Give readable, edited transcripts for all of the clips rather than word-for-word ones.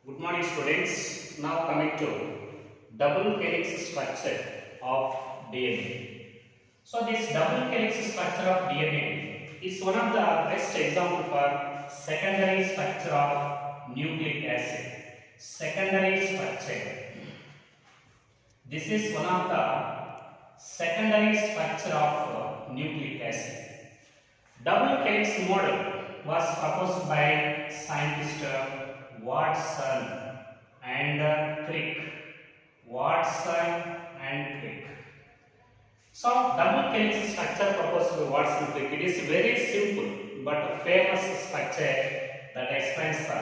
Good morning students. Now coming to double helix structure of DNA. So this double helix structure of DNA is one of the best example for secondary structure of nucleic acid. Secondary structure. This is one of the secondary structure of nucleic acid. Double helix model was proposed by scientist Watson and Crick. Watson and Crick. So, double helix structure proposed by Watson and Crick. It is very simple but famous structure that explains the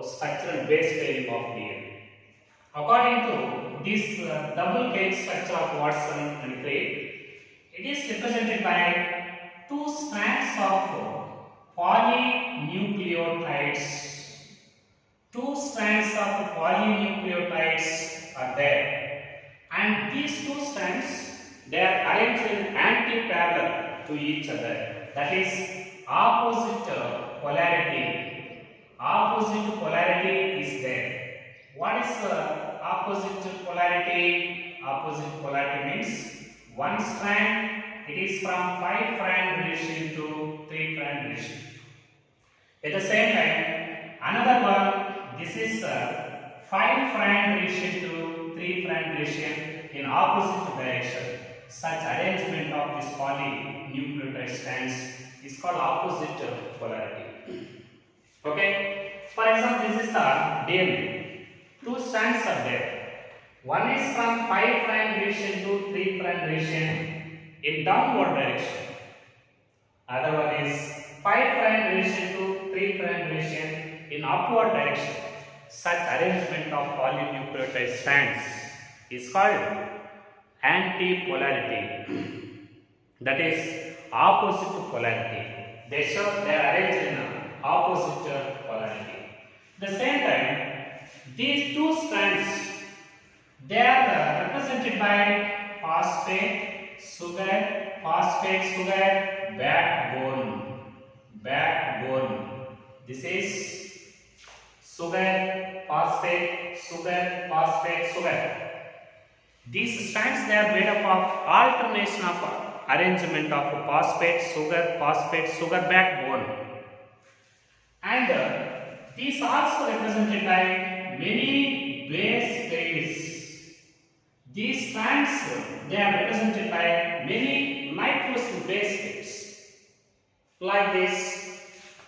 structure and base pairing of DNA. According to this double helix structure of Watson and Crick, it is represented by two strands of polynucleotides. Two strands of polynucleotides are there, and these two strands they are arranged in anti-parallel to each other. That is opposite polarity. Opposite polarity is there. What is opposite polarity? Opposite polarity means one strand it is from 5' relation to 3' relation. At the same time, another one, this is 5' relation to 3' relation in opposite direction. Such arrangement of this polynucleotide strands is called opposite polarity. Okay. For example, this is the DNA. Two strands are there. One is from 5' relation to 3' relation in downward direction. Other one is 5' relation to 3' relation in upward direction. Such arrangement of polynucleotide strands is called antipolarity. That is opposite polarity. They show they are arranged in opposite polarity. At the same time, these two strands they are represented by phosphate, sugar, backbone. Backbone. This is sugar, phosphate, sugar. These strands they are made up of alternation of arrangement of phosphate, sugar backbone. And these also represented by many base pairs. These strands they are represented by many nitrosyl base pairs. Like this,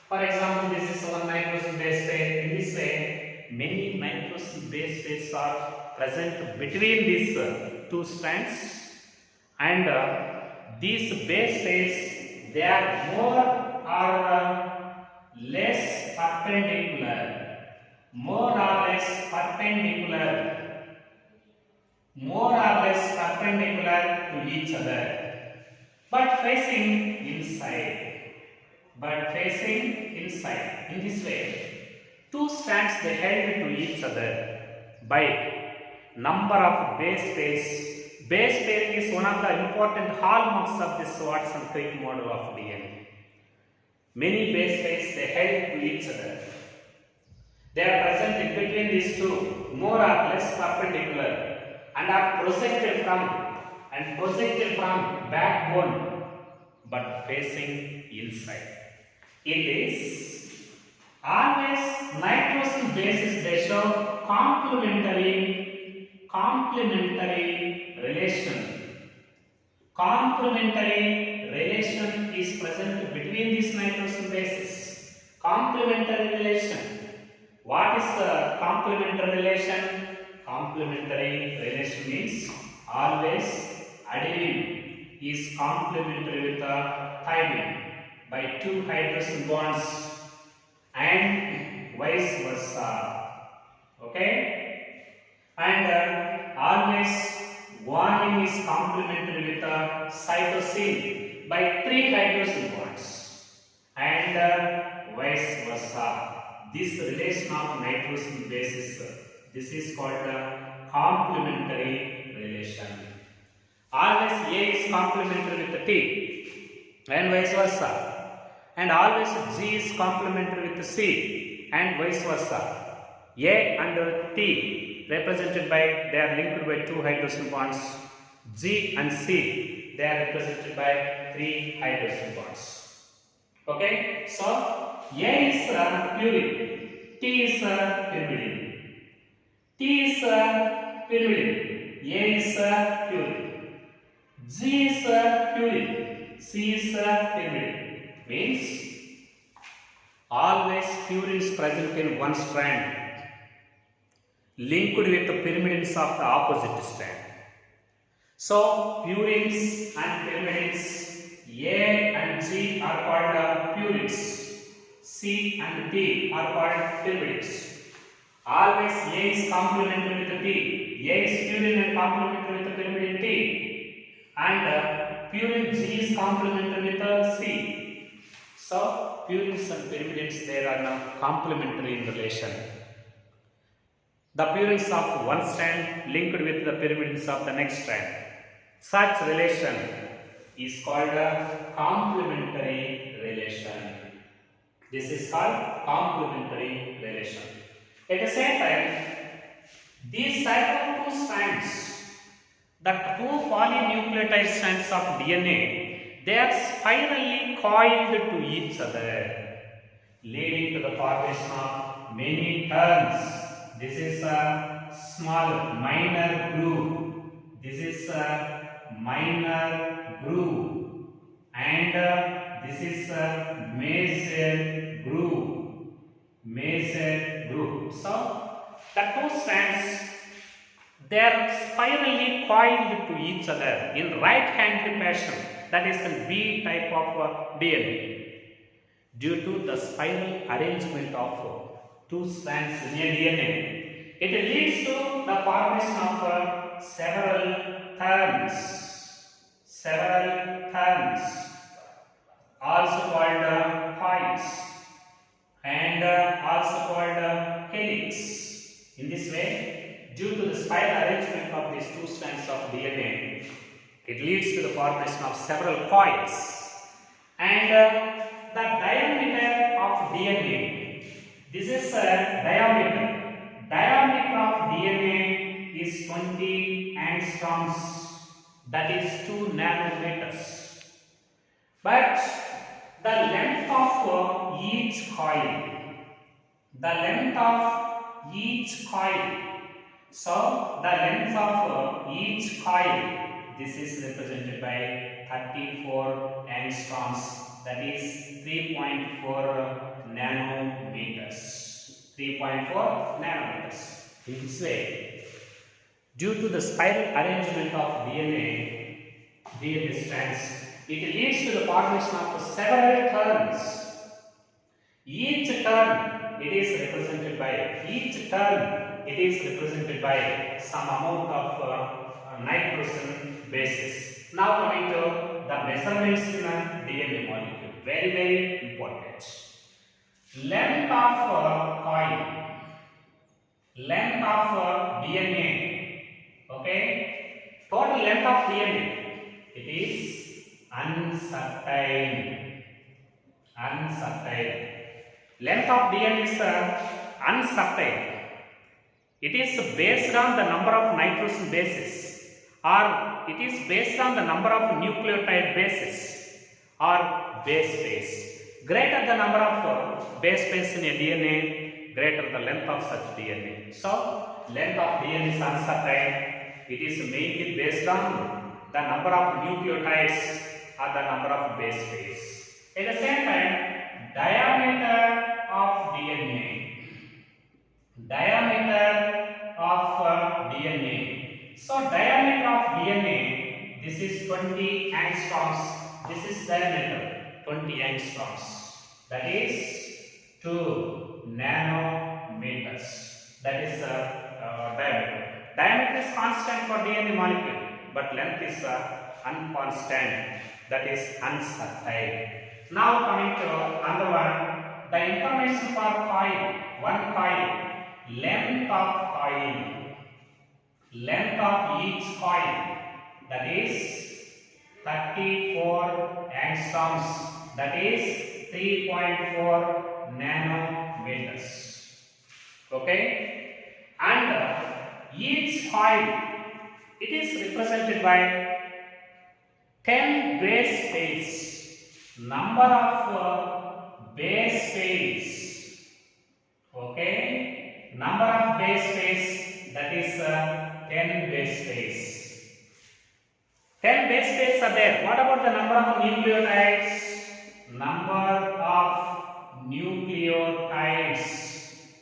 for example, this is one nitrosyl base pair. In this way, many nitrosyl base pairs are present between these two strands, and these base pairs they are more or less perpendicular. More or less perpendicular to each other, but facing inside. In this way, two strands they held to each other by number of base pairs. Base pairing is one of the important hallmarks of this Watson-Crick model of DNA. Many base pairs they held to each other. They are present in between these two, more or less perpendicular, and are projected from backbone, but facing inside. It is always nitrosyl bases they show complementary relation. Complementary relation is present between these nitrosyl bases. Complementary relation. What is the complementary relation? Complementary relation means always adenine is complementary with the thymine by two hydrogen bonds and vice versa. Okay? And always guanine is complementary with the cytosine by three hydrogen bonds and vice versa. This relation of nitrosyl bases, this is called a complementary relation. Always A is complementary with the T and vice versa, and always G is complementary with the C and vice versa. A and T represented by, they are linked by 2 hydrogen bonds. G and C, they are represented by 3 hydrogen bonds. Okay, so A is purine, T is pyrimidine. T is pyrimidine, A is purine, G is purine, C is pyrimidine. Means always purine is present in one strand linked with the pyrimidines of the opposite strand. So purines and pyrimidines A and G are called purines, C and T are called pyrimidines. Always A is complementary with T, A is purine and complementary with the pyrimidine T, and purine G is complementary with C. So purines and pyrimidines, they are now complementary in relation. The purines of one strand linked with the pyrimidines of the next strand. Such relation is called a complementary relation. This is called complementary relation. At the same time, these type of two strands, the two polynucleotide strands of DNA, they are spirally coiled to each other, leading to the formation of many turns. This is a small minor groove. This is a minor groove, and this is a major groove. Major groove. So the two strands, they are spirally coiled to each other in right-handed fashion. That is the B type of DNA. Due to the spiral arrangement of two strands in a DNA, it leads to the formation of several turns, also called coils, and also called helix. In this way, due to the spiral arrangement of these two strands of DNA, it leads to the formation of several coils, and the diameter of DNA, this is diameter of DNA is 20 angstroms, that is 2 nanometers. But the length of each coil, so the length of each coil, this is represented by 34 angstroms, that is 3.4 nanometers. 3.4 nanometers. In this way, due to the spiral arrangement of DNA strands, it leads to the formation of several turns. Each turn, it is represented by some amount of nitrogen bases. Now coming to the measurements in a DNA molecule, very, very important. Length of DNA, okay, total length of DNA, it is uncertain. Length of DNA is uncertain. It is based on the number of nitrogen bases, or it is based on the number of nucleotide bases or base pairs. Greater the number of base pairs in a DNA, greater the length of such DNA. So, length of DNA is uncertain. It is mainly based on the number of nucleotides or the number of base pairs. At the same time, diameter of DNA. So, diameter of DNA, this is 20 angstroms. This is diameter, 20 angstroms. That is 2 nanometers. That is diameter. Diameter is constant for DNA molecule, but length is unconstant. That is uncertain. Now coming to another one, the information for coil, one coil, length of each coil, that is 34 angstroms, that is 3.4 nanometers. Okay, and each coil, it is represented by 10 base pairs. Number of base pairs. Okay, number of base pairs, that is 10 base pairs. 10 base pairs are there. What about the number of nucleotides? Number of nucleotides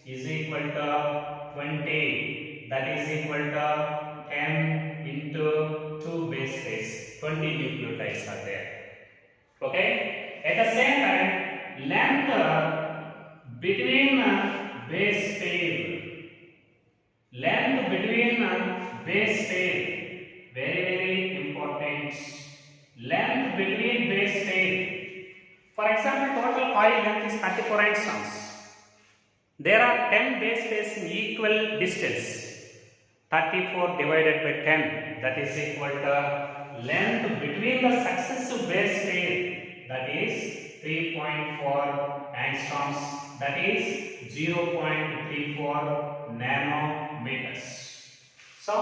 is equal to 20. That is equal to 10 into 2 base pairs. 20 nucleotides are there. Okay. At the same time, length between base pair. Length between base pair. Very important. Length between base pair. For example, total coil length is 34 angstroms. There are 10 base pairs in equal distance. 34 divided by 10, that is equal to length between the successive base pair, that is 3.4 angstroms, that is 0.34 nanometers. So,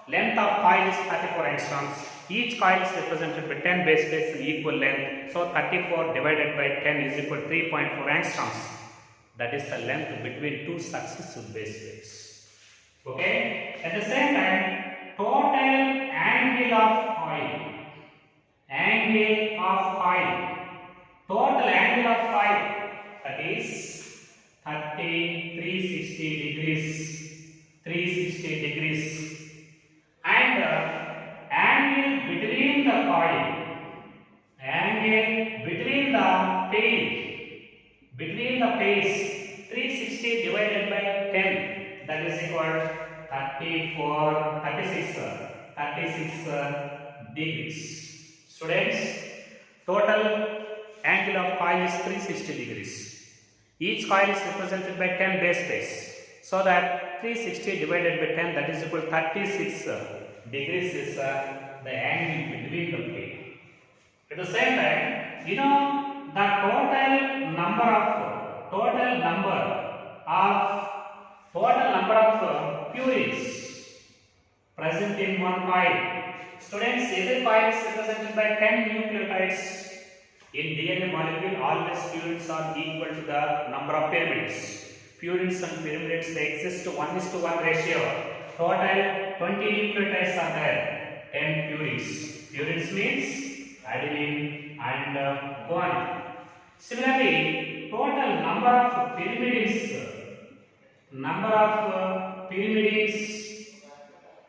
length of coil is 34 angstroms. Each coil is represented by 10 base pairs in equal length. So, 34 divided by 10 is equal to 3.4 angstroms. That is the length between two successive base pairs. Okay. At the same time, total angle of coil. Angle of coil. Total angle of coil, that is 360 degrees. 360 degrees. And angle between the coil, angle between the pairs, 360 divided by 10, that is equal to 36 degrees. Students, total angle of coil is 360 degrees. Each coil is represented by 10 base pairs. So that 360 divided by 10, that is equal to 36 degrees is the angle between the pair. At the same time, you know the total number of purines present in one coil. Students, every coil is represented by 10 nucleotides. In DNA molecule, always purines are equal to the number of pyrimids. Purines and pyrimids, they exist 1:1 ratio. Total 20 nucleotides are there. 10 purines. Purines means adenine and guanine. Similarly, total number of pyrimids.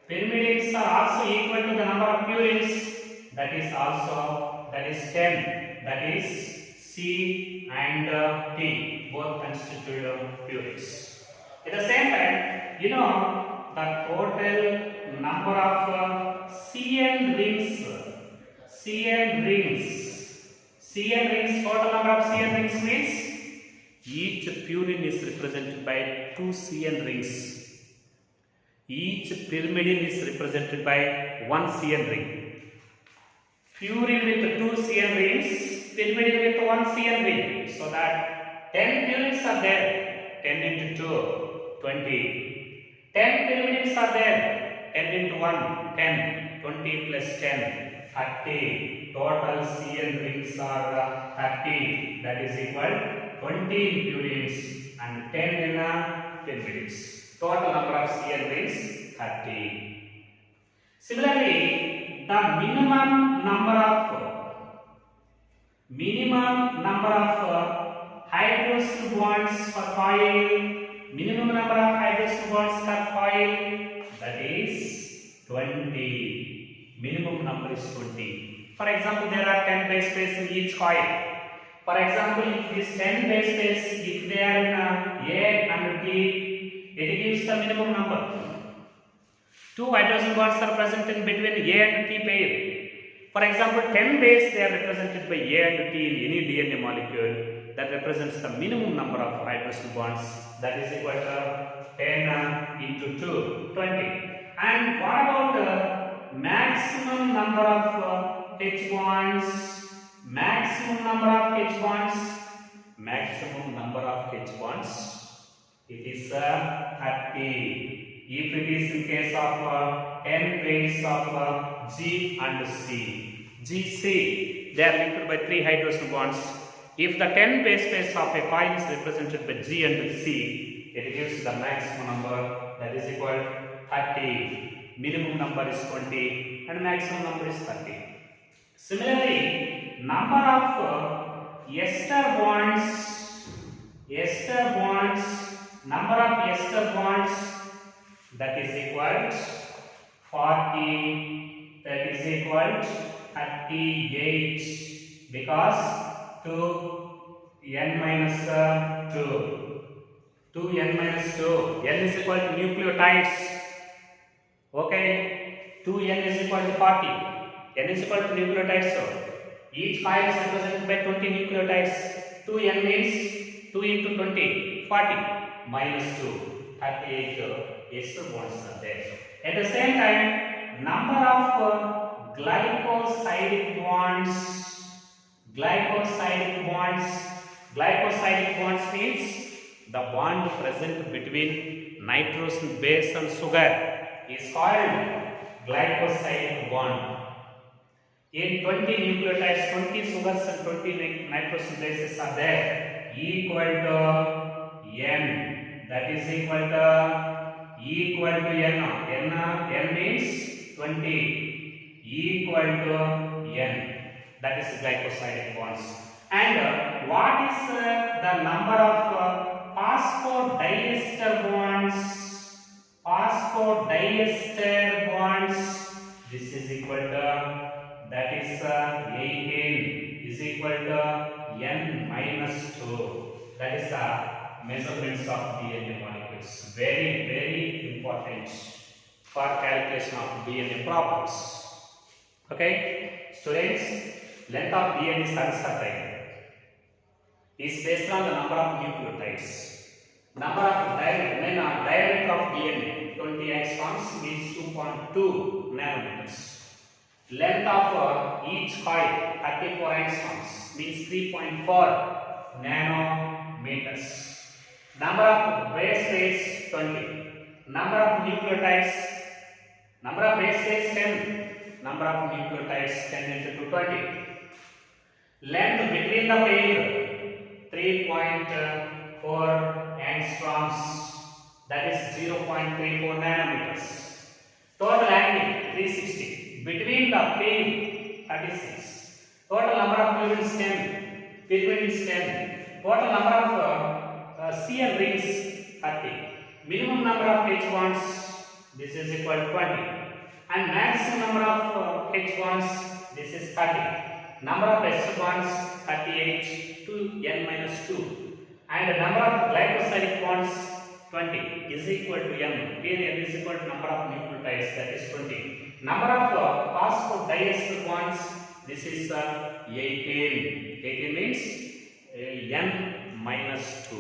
Pyrimids are also equal to the number of purines. That is 10. That is C and T, both constitute purines. At the same time, you know the total number of CN rings. Total number of CN rings means each purine is represented by 2 CN rings. Each pyrimidine is represented by 1 CN ring. Purine with 2 CN rings, pyrimidine with 1 CN ring. So that 10 purines are there. 10 into 2, 20. 10 pyrimidines are there. 10 into 1, 10. 20 plus 10, 30. Total CN rings are 30. That is equal 20 in purines and 10 in pyrimidines. Total number of CN rings 30. Similarly, the minimum number of hydroxyl bonds per coil, that is 20. Minimum number is 20. For example, there are 10 base pairs in each coil. For example, if these 10 base pairs, if they are in A and T, it gives the minimum number. 2 hydrogen bonds are present in between A and T pair. For example, 10 base, they are represented by A and T in any DNA molecule. That represents the minimum number of hydrogen bonds. That is equal to 10 into 2, 20. And what about maximum number of H bonds? Maximum number of H bonds It is 30. If it is in case of 10 pairs of G and C. GC, they are linked by 3 hydrogen bonds. If the 10 base pairs of a coil is represented by G and C, it gives the maximum number, that is equal to 30. Minimum number is 20 and maximum number is 30. Similarly, number of ester bonds, number of ester bonds, that is equal to 40, that is equal to 38, because 2n minus 2n minus 2, n is equal to nucleotides. Okay, 2n is equal to 40, n is equal to nucleotides. So each coil is represented by 20 nucleotides. 2n means 2 into 20, 40 minus 2, 38 ester bonds are there. At the same time, number of glycosidic bonds. Glycosidic bonds means the bond present between nitrogen base and sugar is called glycosidic bond. In 20 nucleotides, 20 sugars and 20 nitrogen bases are there, equal to n. That is equal to n. N means 20, equal to n. That is glycosidic bonds. And what is the number of phosphodiester bonds? Phosphodiester bonds, this is equal to, that is 18 is equal to n minus 2. That is measurements of DNA molecules. Very, very important for calculation of DNA problems. Okay, students, length of DNA is uncertain. Is based on the number of nucleotides. Number of diameter of DNA 20 angstroms means 2.2 nanometers. Length of each coil 34 angstroms means 3.4 nanometers. Number of base pairs 20. Number of nucleotides, number of base pairs 10. Number of nucleotides 10 into 20. Length between the pair 3.4 angstroms, that is 0.34 nanometers. Total angle 360. Between the pair 36. Total number of pigments 10. Pigments 10. Total number of CN rings 30. Minimum number of H bonds, this is equal to 20. And maximum number of H bonds, this is 30. Number of ester bonds 38 to n minus 2, and the number of glycosidic bonds 20 is equal to n. Here n is equal to number of nucleotides, that is 20. Number of phosphodiester bonds, this is 18. 18 means n minus 2.